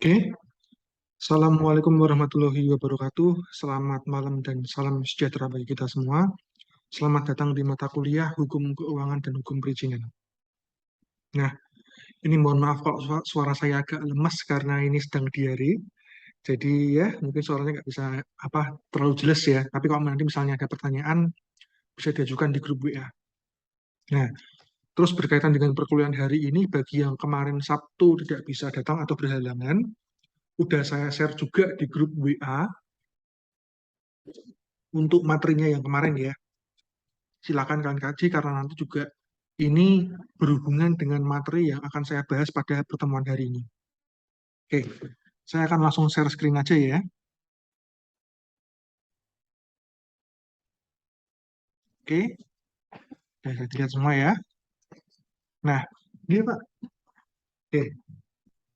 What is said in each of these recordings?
Oke, Assalamualaikum warahmatullahi wabarakatuh. Selamat malam dan salam sejahtera bagi kita semua. Selamat datang di mata kuliah Hukum Keuangan dan Hukum Perizinan. Nah, ini mohon maaf kalau suara saya agak lemas karena ini sedang diare. Jadi ya, mungkin suaranya nggak bisa terlalu jelas ya. Tapi kalau nanti misalnya ada pertanyaan, bisa diajukan di grup WA. Nah, terus berkaitan dengan perkuliahan hari ini, bagi yang kemarin Sabtu tidak bisa datang atau berhalangan, udah saya share juga di grup WA untuk materinya yang kemarin ya. Silakan kalian kaji karena nanti juga ini berhubungan dengan materi yang akan saya bahas pada pertemuan hari ini. Oke, saya akan langsung share screen aja ya. Oke, saya lihat semua ya. Nah, ini Pak. Oke,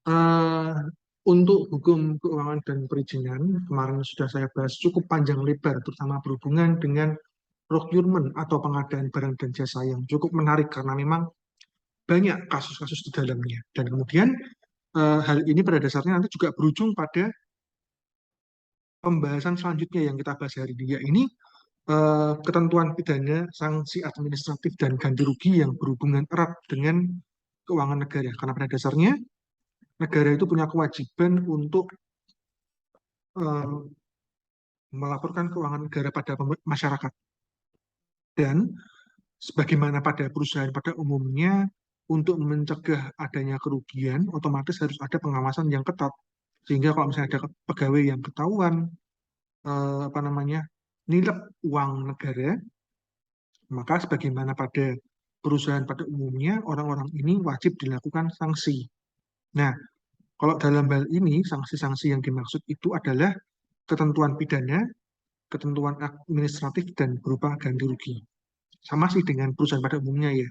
eh, untuk hukum keuangan dan perizinan kemarin sudah saya bahas cukup panjang lebar, terutama berhubungan dengan procurement atau pengadaan barang dan jasa yang cukup menarik karena memang banyak kasus-kasus di dalamnya. Dan kemudian hal ini pada dasarnya nanti juga berujung pada pembahasan selanjutnya yang kita bahas hari ini, ini ketentuan pidana, sanksi administratif, dan ganti rugi yang berhubungan erat dengan keuangan negara. Karena pada dasarnya negara itu punya kewajiban untuk eh, melaporkan keuangan negara pada masyarakat. Dan sebagaimana pada perusahaan pada umumnya, untuk mencegah adanya kerugian, otomatis harus ada pengawasan yang ketat. Sehingga kalau misalnya ada pegawai yang ketahuan, nilai uang negara, maka sebagaimana pada perusahaan pada umumnya, orang-orang ini wajib dilakukan sanksi. Nah, kalau dalam hal ini, sanksi-sanksi yang dimaksud itu adalah ketentuan pidana, ketentuan administratif, dan berupa ganti rugi. Sama sih dengan perusahaan pada umumnya ya.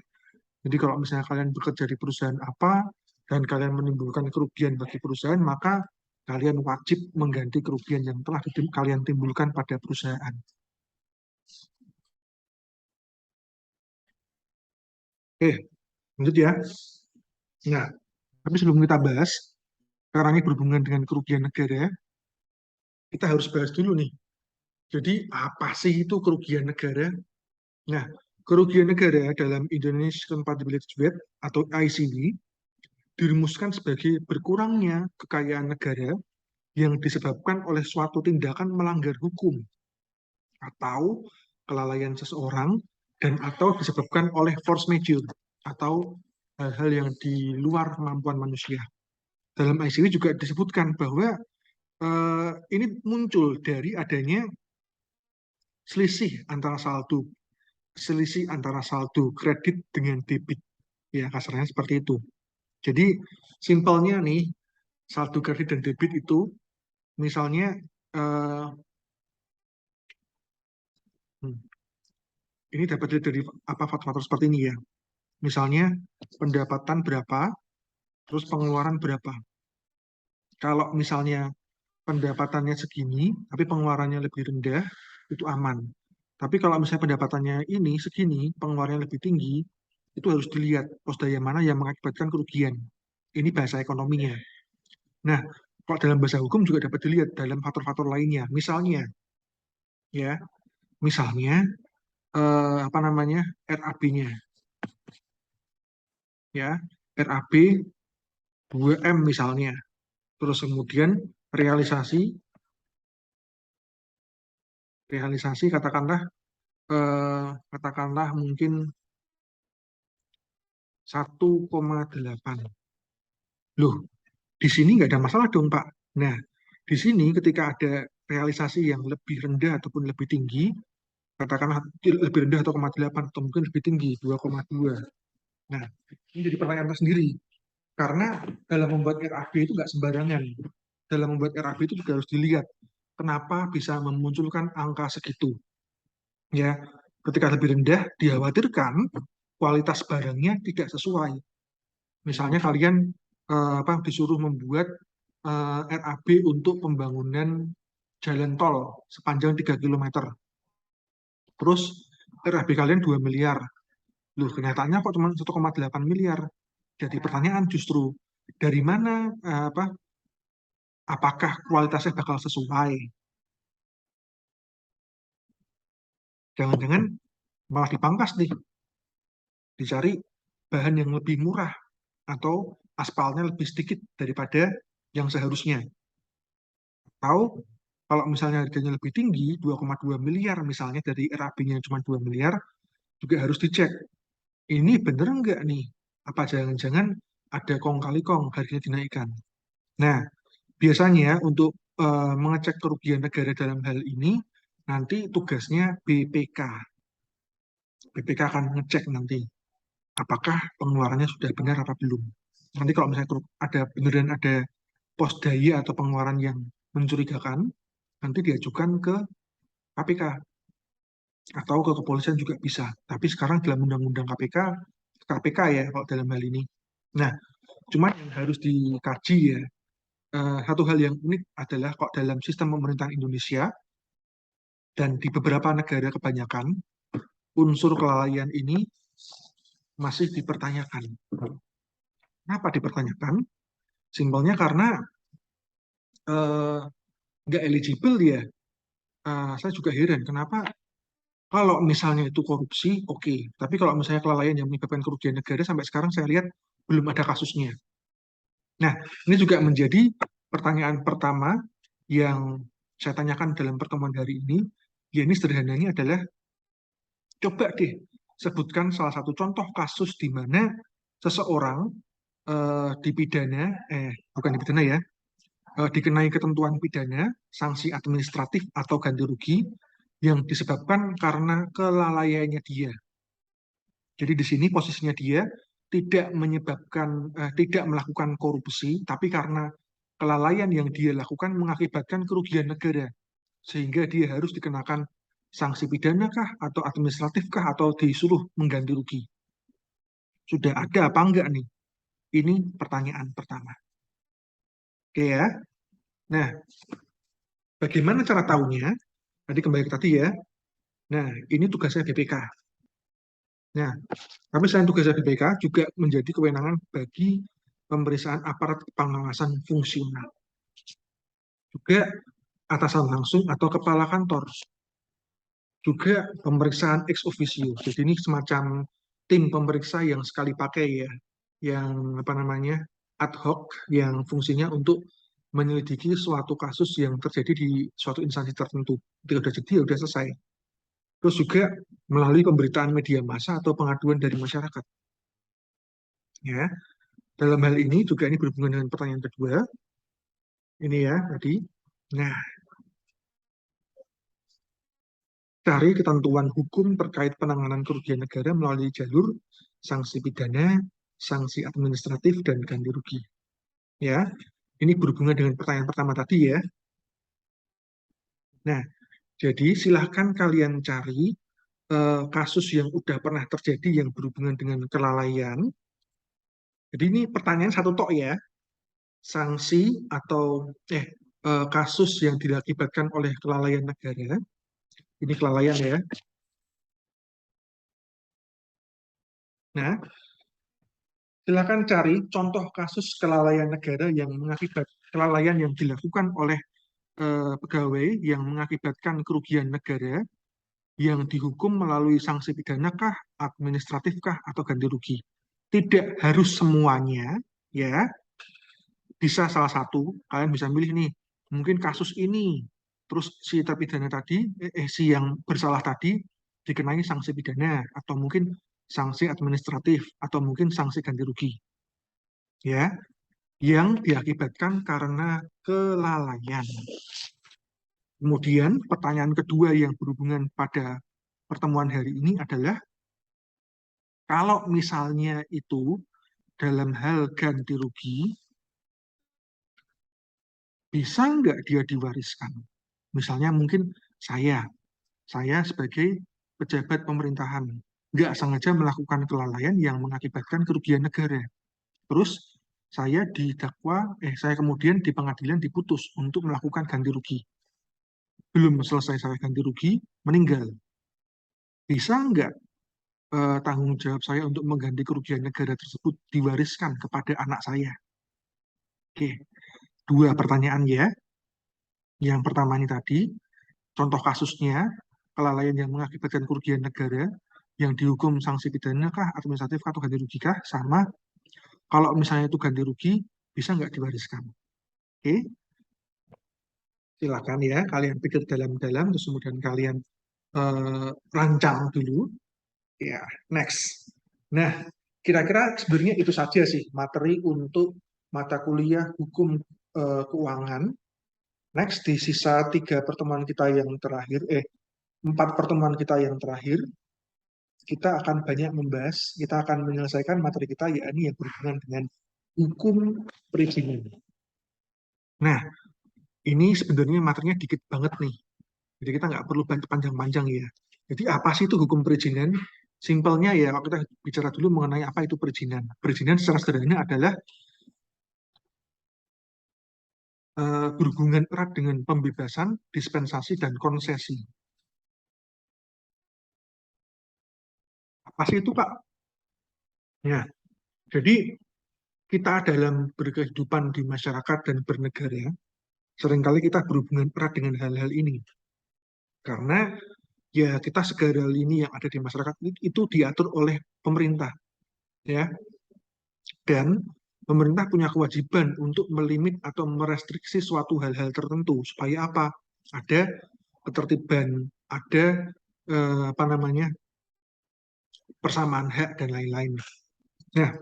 Jadi kalau misalnya kalian bekerja di perusahaan apa, dan kalian menimbulkan kerugian bagi perusahaan, maka kalian wajib mengganti kerugian yang telah kalian timbulkan pada perusahaan. Oke, lanjut ya. Nah, tapi sebelum kita bahas, karena ini berhubungan dengan kerugian negara, kita harus bahas dulu nih. Jadi, apa sih itu kerugian negara? Nah, kerugian negara dalam Indonesian Compatibility Rate atau ICW dirumuskan sebagai berkurangnya kekayaan negara yang disebabkan oleh suatu tindakan melanggar hukum atau kelalaian seseorang dan atau disebabkan oleh force majeure atau hal-hal yang di luar kemampuan manusia. Dalam ICW juga disebutkan bahwa ini muncul dari adanya selisih antara saldo kredit dengan debit, ya kasarnya seperti itu. Jadi simpelnya nih, saldo kredit dan debit itu misalnya eh, hmm, ini dapat dilihat dari apa faktor-faktor seperti ini ya. Misalnya pendapatan berapa, terus pengeluaran berapa. Kalau misalnya pendapatannya segini tapi pengeluarannya lebih rendah, itu aman. Tapi kalau misalnya pendapatannya ini segini, pengeluarannya lebih tinggi, itu harus dilihat pos daya mana yang mengakibatkan kerugian. Ini bahasa ekonominya. Nah, kalau dalam bahasa hukum juga dapat dilihat dalam faktor-faktor lainnya. Misalnya, ya, misalnya RAB-nya, ya, RAB 2M misalnya. Terus kemudian realisasi, realisasi katakanlah mungkin 1,8. Loh, di sini nggak ada masalah dong, Pak. Nah, di sini ketika ada realisasi yang lebih rendah ataupun lebih tinggi, katakanlah lebih rendah 1,8 atau mungkin lebih tinggi 2,2. Nah, ini jadi pertanyaan tersendiri. Karena dalam membuat RAB itu nggak sembarangan. Dalam membuat RAB itu juga harus dilihat kenapa bisa memunculkan angka segitu. Ya, ketika lebih rendah, dikhawatirkan kualitas barangnya tidak sesuai. Misalnya kalian disuruh membuat RAB untuk pembangunan jalan tol sepanjang 3 kilometer. Terus RAB kalian 2 miliar. Loh, kenyataannya kok cuma 1,8 miliar. Jadi pertanyaan justru dari mana apakah kualitasnya bakal sesuai. Jangan-jangan malah dipangkas nih, dicari bahan yang lebih murah atau aspalnya lebih sedikit daripada yang seharusnya. Atau kalau misalnya harganya lebih tinggi, 2,2 miliar misalnya dari RAB-nya cuma 2 miliar, juga harus dicek. Ini bener nggak nih? Apa jangan-jangan ada kong kali kong harganya dinaikkan? Nah, biasanya untuk mengecek kerugian negara dalam hal ini, nanti tugasnya BPK. BPK akan ngecek nanti apakah pengeluarannya sudah benar apa belum. Nanti kalau misalnya ada beneran ada pos daya atau pengeluaran yang mencurigakan, nanti diajukan ke KPK atau ke kepolisian juga bisa. Tapi sekarang dalam undang-undang KPK ya kalau dalam hal ini. Nah, cuman yang harus dikaji ya, satu hal yang unik adalah kok dalam sistem pemerintahan Indonesia dan di beberapa negara kebanyakan, unsur kelalaian ini masih dipertanyakan. Kenapa dipertanyakan? Simpelnya karena eh, nggak eligible ya. Saya juga heran kenapa kalau misalnya itu korupsi, oke. Tapi kalau misalnya kelalaian yang menyebabkan kerugian negara sampai sekarang saya lihat belum ada kasusnya. Nah, ini juga menjadi pertanyaan pertama yang saya tanyakan dalam pertemuan hari ini. Ya ini sederhananya adalah coba deh sebutkan salah satu contoh kasus di mana seseorang dipidana, bukan dipidana ya, dikenai ketentuan pidana, sanksi administratif atau ganti rugi yang disebabkan karena kelalaiannya dia. Jadi di sini posisinya dia tidak melakukan korupsi, tapi karena kelalaian yang dia lakukan mengakibatkan kerugian negara, sehingga dia harus dikenakan sanksi pidana kah atau administratif kah atau disuruh mengganti rugi. Sudah ada apa enggak nih? Ini pertanyaan pertama. Oke ya. Nah, bagaimana cara tahunya? Tadi kembali ke tadi ya. Nah, ini tugasnya BPK. Nah, tapi selain tugas BPK juga menjadi kewenangan bagi pemeriksaan aparat pengawasan fungsional. Juga atasan langsung atau kepala kantor. Juga pemeriksaan ex officio. Jadi ini semacam tim pemeriksa yang sekali pakai ya, yang apa namanya ad hoc, yang fungsinya untuk menyelidiki suatu kasus yang terjadi di suatu instansi tertentu. Ketika sudah jadi, ya sudah selesai. Terus juga melalui pemberitaan media massa atau pengaduan dari masyarakat. Ya, dalam hal ini juga ini berhubungan dengan pertanyaan kedua. Ini ya tadi. Nah, cari ketentuan hukum terkait penanganan kerugian negara melalui jalur sanksi pidana, sanksi administratif, dan ganti rugi. Ya, ini berhubungan dengan pertanyaan pertama tadi ya. Nah, jadi silahkan kalian cari kasus yang udah pernah terjadi yang berhubungan dengan kelalaian. Jadi ini pertanyaan satu tok ya, sanksi atau eh kasus yang diakibatkan oleh kelalaian negara. Ini kelalaian ya. Nah, silakan cari contoh kasus kelalaian negara yang kelalaian yang dilakukan oleh pegawai yang mengakibatkan kerugian negara yang dihukum melalui sanksi pidana kah, administratif kah, atau ganti rugi. Tidak harus semuanya, ya. Bisa salah satu, kalian bisa milih nih, mungkin kasus ini, terus si terpidana tadi, si yang bersalah tadi dikenai sanksi pidana, atau mungkin sanksi administratif, atau mungkin sanksi ganti rugi. Ya, yang diakibatkan karena kelalaian. Kemudian pertanyaan kedua yang berhubungan pada pertemuan hari ini adalah kalau misalnya itu dalam hal ganti rugi, bisa nggak dia diwariskan? Misalnya mungkin saya, saya sebagai pejabat pemerintahan, nggak sengaja melakukan kelalaian yang mengakibatkan kerugian negara. Terus saya kemudian di pengadilan diputus untuk melakukan ganti rugi. Belum selesai saya ganti rugi, meninggal. Bisa nggak tanggung jawab saya untuk mengganti kerugian negara tersebut diwariskan kepada anak saya? Oke, dua pertanyaan ya. Yang pertama ini tadi, contoh kasusnya, kelalaian yang mengakibatkan kerugian negara, yang dihukum sanksi pidana kah, administratif kah, atau ganti rugi kah, sama kalau misalnya itu ganti rugi, bisa nggak diwariskan. Oke, silakan ya, kalian pikir dalam-dalam, terus kemudian kalian rancang dulu. Ya, next. Nah, kira-kira sebenarnya itu saja sih materi untuk mata kuliah hukum keuangan. Next, di sisa 3 pertemuan kita yang terakhir, 4 pertemuan kita yang terakhir, kita akan banyak membahas, kita akan menyelesaikan materi kita, yakni yang berhubungan dengan hukum perizinan. Nah, ini sebenarnya materinya dikit banget nih. Jadi kita nggak perlu panjang-panjang ya. Jadi apa sih itu hukum perizinan? Simpelnya ya, kalau kita bicara dulu mengenai apa itu perizinan. Perizinan secara sederhana adalah berhubungan erat dengan pembebasan, dispensasi, dan konsesi. Apa sih itu, Pak? Ya, jadi kita dalam berkehidupan di masyarakat dan bernegara, seringkali kita berhubungan erat dengan hal-hal ini. Karena ya kita segala lini yang ada di masyarakat itu diatur oleh pemerintah. Ya, dan pemerintah punya kewajiban untuk melimit atau merestriksi suatu hal-hal tertentu supaya apa? Ada ketertiban, ada apa namanya persamaan hak dan lain-lain. Nah,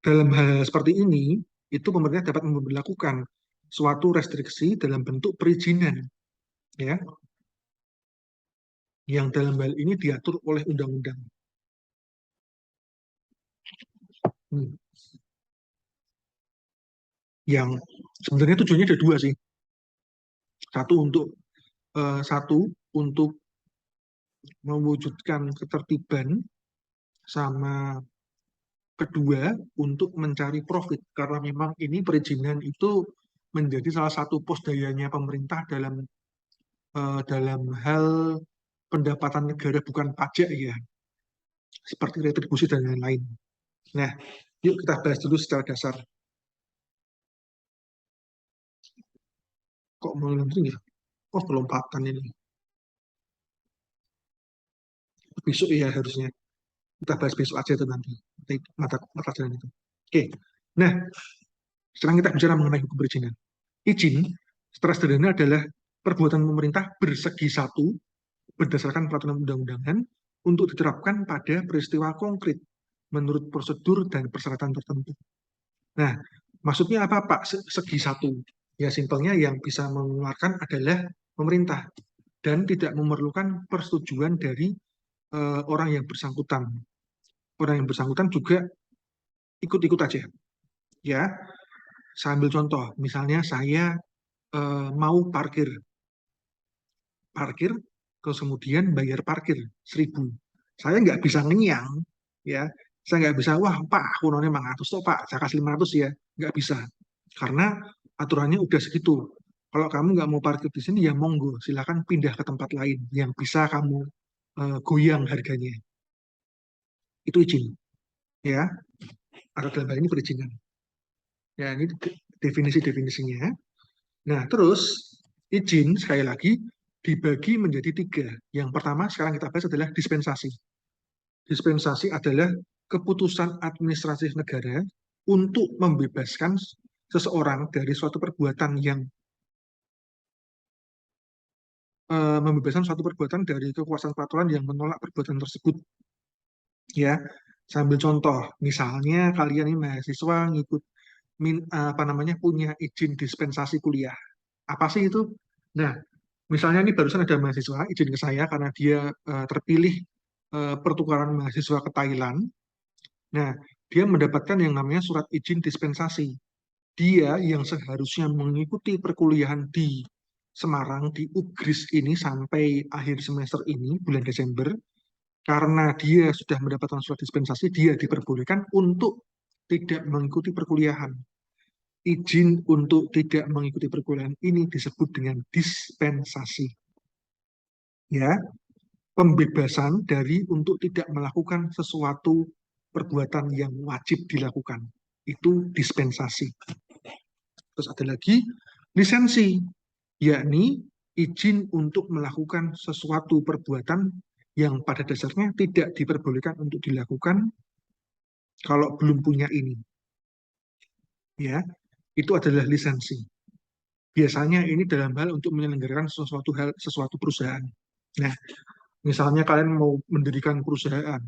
dalam hal seperti ini itu pemerintah dapat memberlakukan suatu restriksi dalam bentuk perizinan, ya, yang dalam hal ini diatur oleh undang-undang. Hmm. Yang sebenarnya tujuannya ada dua sih. Satu untuk mewujudkan ketertiban, sama kedua untuk mencari profit karena memang ini perizinan itu menjadi salah satu pos dayanya pemerintah dalam hal pendapatan negara bukan pajak ya, seperti retribusi dan lain-lain. Nah, yuk kita bahas dulu secara dasar. Kok mau nanti ya? Oh, kelompatan ini. Besok ya harusnya. Kita bahas besok aja itu nanti. Mata pelajaran itu. Oke. Nah, sekarang kita bicara mengenai hukum perizinan. Izin secara sederhana adalah perbuatan pemerintah bersegi satu berdasarkan peraturan undang-undangan untuk diterapkan pada peristiwa konkret menurut prosedur dan persyaratan tertentu. Nah, maksudnya apa Pak segi satu? Ya simpelnya yang bisa mengeluarkan adalah pemerintah dan tidak memerlukan persetujuan dari orang yang bersangkutan. Orang yang bersangkutan juga ikut-ikut aja. Ya, saya ambil contoh, misalnya saya mau parkir, terus kemudian bayar parkir 1.000. Saya nggak bisa ngenyang, ya. Saya nggak bisa, wah Pak, aku nonnya 500 tuh Pak, saya kasih 500 ya. Nggak bisa. Karena aturannya udah segitu. Kalau kamu nggak mau parkir di sini, ya monggo, silakan pindah ke tempat lain yang bisa kamu goyang harganya. Itu izin, ya. Atau dalam hal ini perizinan. Ya, ini definisi-definisinya. Nah, terus izin sekali lagi dibagi menjadi 3. Yang pertama sekarang kita bahas adalah dispensasi. Dispensasi adalah keputusan administratif negara untuk membebaskan seseorang dari suatu perbuatan yang dari kekuasaan peraturan yang menolak perbuatan tersebut. Ya, sambil contoh, misalnya kalian ini mahasiswa ngikut apa namanya punya izin dispensasi kuliah. Apa sih itu? Nah, misalnya ini barusan ada mahasiswa izin ke saya karena dia terpilih pertukaran mahasiswa ke Thailand. Nah, dia mendapatkan yang namanya surat izin dispensasi. Dia yang seharusnya mengikuti perkuliahan di Semarang, di UGRIS ini sampai akhir semester ini, bulan Desember, karena dia sudah mendapatkan surat dispensasi, dia diperbolehkan untuk tidak mengikuti perkuliahan. Izin untuk tidak mengikuti perkuliahan ini disebut dengan dispensasi. Ya, pembebasan dari untuk tidak melakukan sesuatu perbuatan yang wajib dilakukan. Itu dispensasi. Terus ada lagi lisensi, yakni izin untuk melakukan sesuatu perbuatan yang pada dasarnya tidak diperbolehkan untuk dilakukan kalau belum punya ini. Ya, itu adalah lisensi. Biasanya ini dalam hal untuk menyelenggarakan sesuatu perusahaan. Nah, misalnya kalian mau mendirikan perusahaan,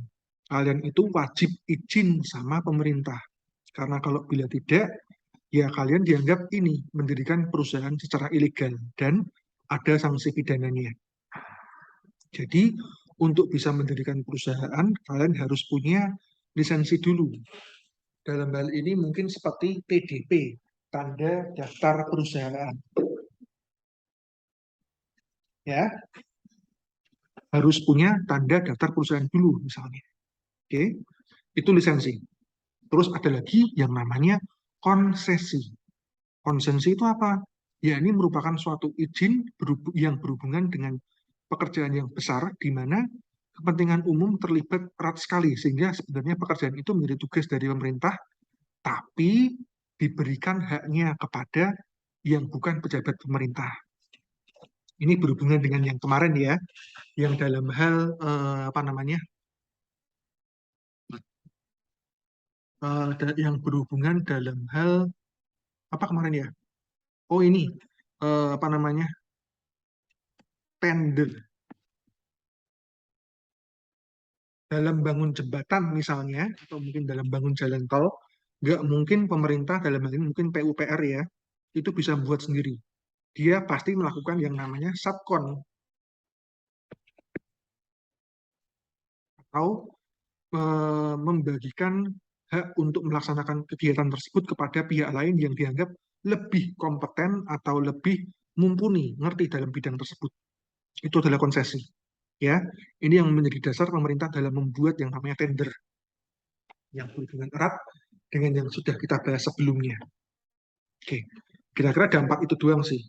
kalian itu wajib izin sama pemerintah. Karena kalau bila tidak, ya kalian dianggap ini mendirikan perusahaan secara ilegal dan ada sanksi pidananya. Jadi, untuk bisa mendirikan perusahaan, kalian harus punya lisensi dulu. Dalam hal ini mungkin seperti TDP, tanda daftar perusahaan. Ya, harus punya tanda daftar perusahaan dulu misalnya. Oke, itu lisensi. Terus ada lagi yang namanya konsesi. Konsesi itu apa? Ya, ini merupakan suatu izin yang berhubungan dengan pekerjaan yang besar di mana kepentingan umum terlibat erat sekali sehingga sebenarnya pekerjaan itu menjadi tugas dari pemerintah tapi diberikan haknya kepada yang bukan pejabat pemerintah. Ini berhubungan dengan yang kemarin ya, yang dalam hal apa namanya, yang berhubungan dalam hal apa kemarin ya? Oh ini apa namanya, tender dalam bangun jembatan misalnya, atau mungkin dalam bangun jalan tol, nggak mungkin pemerintah dalam hal ini mungkin PUPR ya, itu bisa buat sendiri. Dia pasti melakukan yang namanya subkon atau membagikan hak untuk melaksanakan kegiatan tersebut kepada pihak lain yang dianggap lebih kompeten atau lebih mumpuni, ngerti dalam bidang tersebut. Itu adalah konsesi. Ya, ini yang menjadi dasar pemerintah dalam membuat yang namanya tender yang berhubungan erat dengan yang sudah kita bahas sebelumnya. Oke, kira-kira dampak itu doang sih.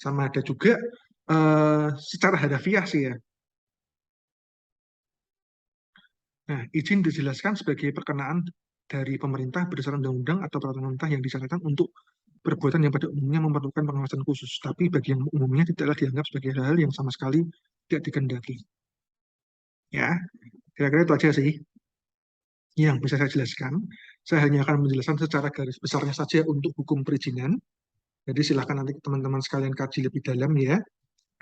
Sama ada juga secara harafiah sih ya. Nah, izin dijelaskan sebagai perkenaan dari pemerintah berdasarkan undang-undang atau peraturan pemerintah yang disyaratkan untuk perbuatan yang pada umumnya memerlukan pengawasan khusus, tapi bagi yang umumnya tidaklah dianggap sebagai hal yang sama sekali tidak dikehendaki. Ya, kira-kira itu aja sih yang bisa saya jelaskan. Saya hanya akan menjelaskan secara garis besarnya saja untuk hukum perizinan. Jadi silakan nanti teman-teman sekalian kaji lebih dalam ya.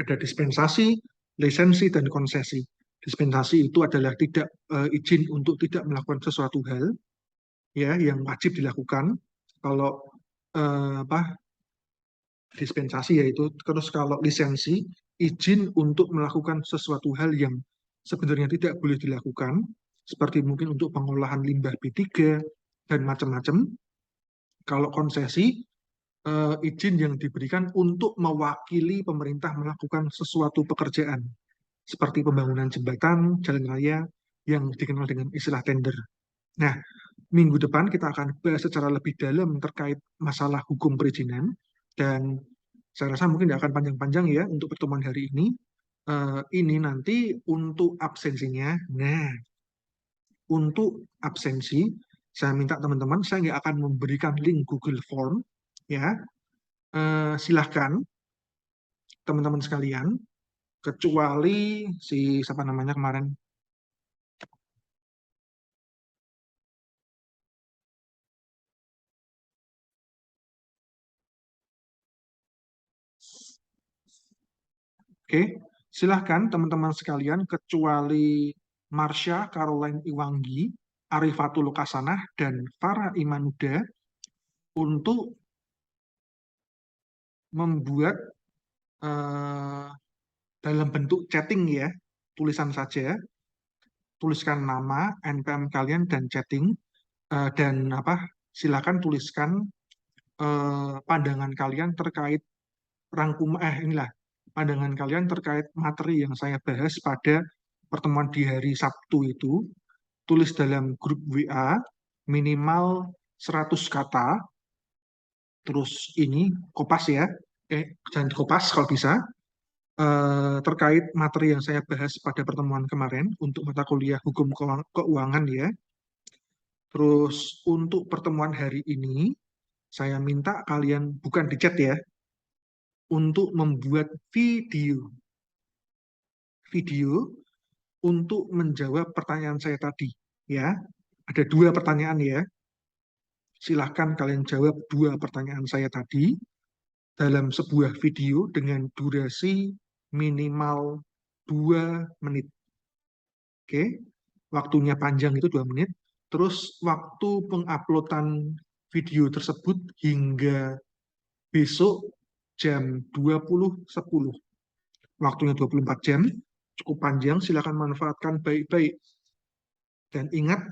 Ada dispensasi, lisensi, dan konsesi. Dispensasi itu adalah tidak izin untuk tidak melakukan sesuatu hal ya yang wajib dilakukan. Kalau apa dispensasi yaitu, terus kalau lisensi izin untuk melakukan sesuatu hal yang sebenarnya tidak boleh dilakukan, seperti mungkin untuk pengolahan limbah B3 dan macam-macam. Kalau konsesi izin yang diberikan untuk mewakili pemerintah melakukan sesuatu pekerjaan seperti pembangunan jembatan, jalan raya yang dikenal dengan istilah tender. Nah, minggu depan kita akan bahas secara lebih dalam terkait masalah hukum perizinan dan saya rasa mungkin tidak akan panjang-panjang ya untuk pertemuan hari ini. Ini nanti untuk absensinya. Nah, untuk absensi, saya minta teman-teman, saya nggak akan memberikan link Google Form, ya. Silahkan teman-teman sekalian, kecuali si siapa namanya kemarin, oke, silahkan teman-teman sekalian, kecuali Marsha Caroline Iwangi, Arifatul Kasanah, dan Farah Imanuda, untuk membuat eh, dalam bentuk chatting ya, tulisan saja, tuliskan nama, NPM kalian dan chatting, dan apa, silakan tuliskan pandangan kalian terkait inilah pandangan kalian terkait materi yang saya bahas pada pertemuan di hari Sabtu itu. Tulis dalam grup WA minimal 100 kata, terus ini kopas ya, jangan kopas kalau bisa, terkait materi yang saya bahas pada pertemuan kemarin untuk mata kuliah hukum keuangan ya. Terus untuk pertemuan hari ini Saya minta kalian, bukan di chat ya, untuk membuat video. Video untuk menjawab pertanyaan saya tadi. Ya, ada 2 pertanyaan ya. Silahkan kalian jawab 2 pertanyaan saya tadi dalam sebuah video dengan durasi minimal 2 menit. Oke, waktunya panjang itu 2 menit. Terus waktu penguploadan video tersebut hingga besok jam 20.10. Waktunya 24 jam, cukup panjang, silakan manfaatkan baik-baik. Dan ingat,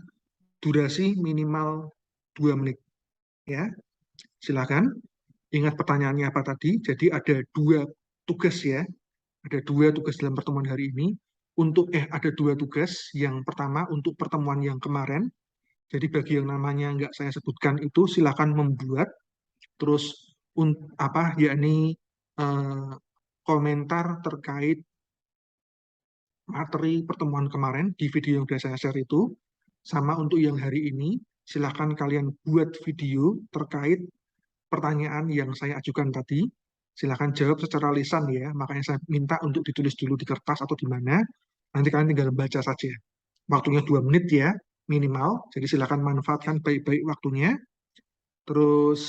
durasi minimal 2 menit. Ya, silakan. Ingat pertanyaannya apa tadi? Jadi ada 2 tugas ya. Ada 2 tugas dalam pertemuan hari ini. Ada 2 tugas. Yang pertama untuk pertemuan yang kemarin. Jadi bagi yang namanya nggak saya sebutkan itu, silakan membuat terus yakni eh, komentar terkait materi pertemuan kemarin di video yang sudah saya share itu. Sama untuk yang hari ini, silakan kalian buat video terkait pertanyaan yang saya ajukan tadi. Silakan jawab secara lisan ya, makanya saya minta untuk ditulis dulu di kertas atau di mana. Nanti kalian tinggal baca saja. Waktunya 2 menit ya, minimal. Jadi silakan manfaatkan baik-baik waktunya. Terus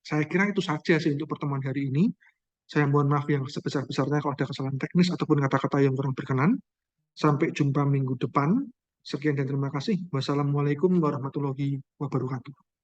saya kira itu saja sih untuk pertemuan hari ini. Saya mohon maaf yang sebesar-besarnya kalau ada kesalahan teknis ataupun kata-kata yang kurang berkenan. Sampai jumpa minggu depan. Sekian dan terima kasih. Wassalamualaikum warahmatullahi wabarakatuh.